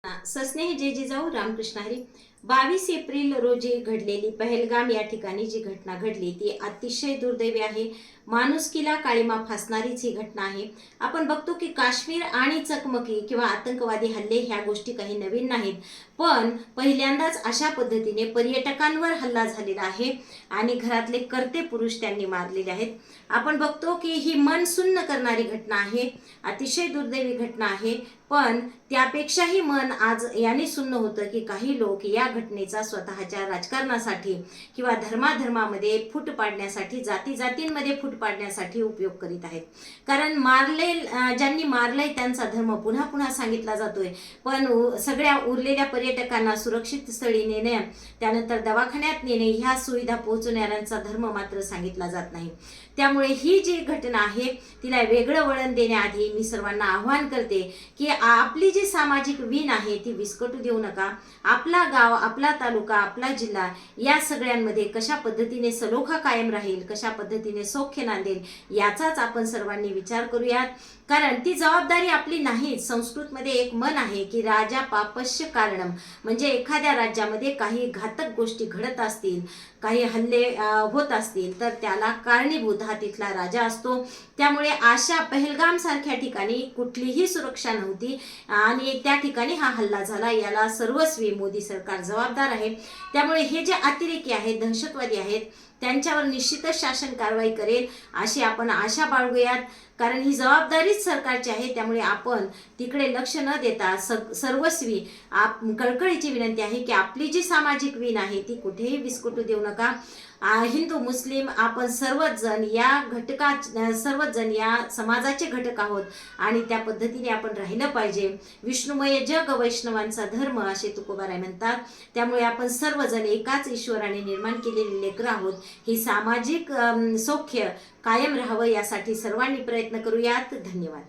सस्नेह जय Jijau Ramakrishna Hari. 22 April रोजी घडलेली पहलगाम या ठिकाणी जी घटना घडली ती अतिशय दुर्दैवी आहे. माणुसकीला काळीमा फासणारीच ही घटना आहे. आपण बघतो की काश्मीर आणि चकमकी किंवा आतंकवादी हल्ले ह्या गोष्टी काही नवीन नाहीत, पण पहिल्यांदाच अशा पद्धतीने पर्यटकांवर हल्ला झालेला आहे आणि घरातले कर्ते पुरुष त्यांनी मारलेले आहेत. आपण बघतो की ही मन सुन्न करणारी घटना आहे, अतिशय दुर्दैवी घटना आहे. पण त्यापेक्षाही मन आज याने सुन्न होतं की काही लोक या घटनेचा स्वतःच्या राजकारणासाठी किंवा धर्माधर्मामध्ये फूट पाडण्यासाठी, जाती जातींमध्ये फूट पाडण्यासाठी उपयोग करीत आहेत. कारण ज्यांनी मारलंय त्यांचा धर्म पुन्हा पुन्हा सांगितला जातोय, पण सगळ्या उरलेल्या पर्यटकांना सुरक्षित स्थळी नेणे, त्यानंतर दवाखान्यात नेणे, ह्या सुविधा पोहोचवणाऱ्यांचा धर्म मात्र सांगितला जात नाही. त्यामुळे ही जी घटना आहे तिला वेगळं वळण देण्याआधी मी सर्वांना आव्हान करते की आपली जी सामाजिक वीण आहे ती विस्कटू देऊ नका. आपला गाव, आपला तालुका, आपला जिल्हा या सगळ्यांमध्ये कशा पद्धतीने सलोखा कायम राहील, कशा पद्धतीने सौख्य नांदेल याचाच आपण सर्वांनी विचार करूयात. कारण ती जबाबदारी आपली नाही. संस्कृतमध्ये एक म्हण आहे की राजा पापस्य कारणम, म्हणजे एखाद्या राज्यामध्ये काही घातक गोष्टी घडत असतील, काही हल्ले होत असतील तर त्याला कारणीभूत हा तिथला राजा असतो. त्यामुळे अशा पहलगाम सारख्या ठिकाणी कुठलीही सुरक्षा नव्हती आणि त्या ठिकाणी हा हल्ला झाला. याला सर्वस्वी मोदी सरकार जबाबदार आहे. त्यामुळे हे जे अतिरेकी आहेत, दहशतवादी आहेत, त्यांच्यावर निश्चितच शासन कारवाई करेल अशी आपण आशा बाळगूयात. कारण ही जबाबदारीच सरकारची आहे. त्यामुळे आपण तिकडे लक्ष न देता सर्वस्वी कळकळीची विनंती आहे की आपली जी सामाजिक वीण आहे ती कुठेही विस्कटू देऊ नका. हिंदू मुस्लिम आपण सर्वच जण या समाजाचे घटक आहोत आणि त्या पद्धतीने आपण राहिलं पाहिजे. विष्णुमय जग वैष्णवांचा धर्म असे तुकोबाराय म्हणतात. त्यामुळे आपण सर्वजण एकाच ईश्वराने निर्माण केलेले लेकरं आहोत. ही सामाजिक सौख्य कायम राहावं यासाठी सर्वांनी प्रयत्न करूयात. धन्यवाद.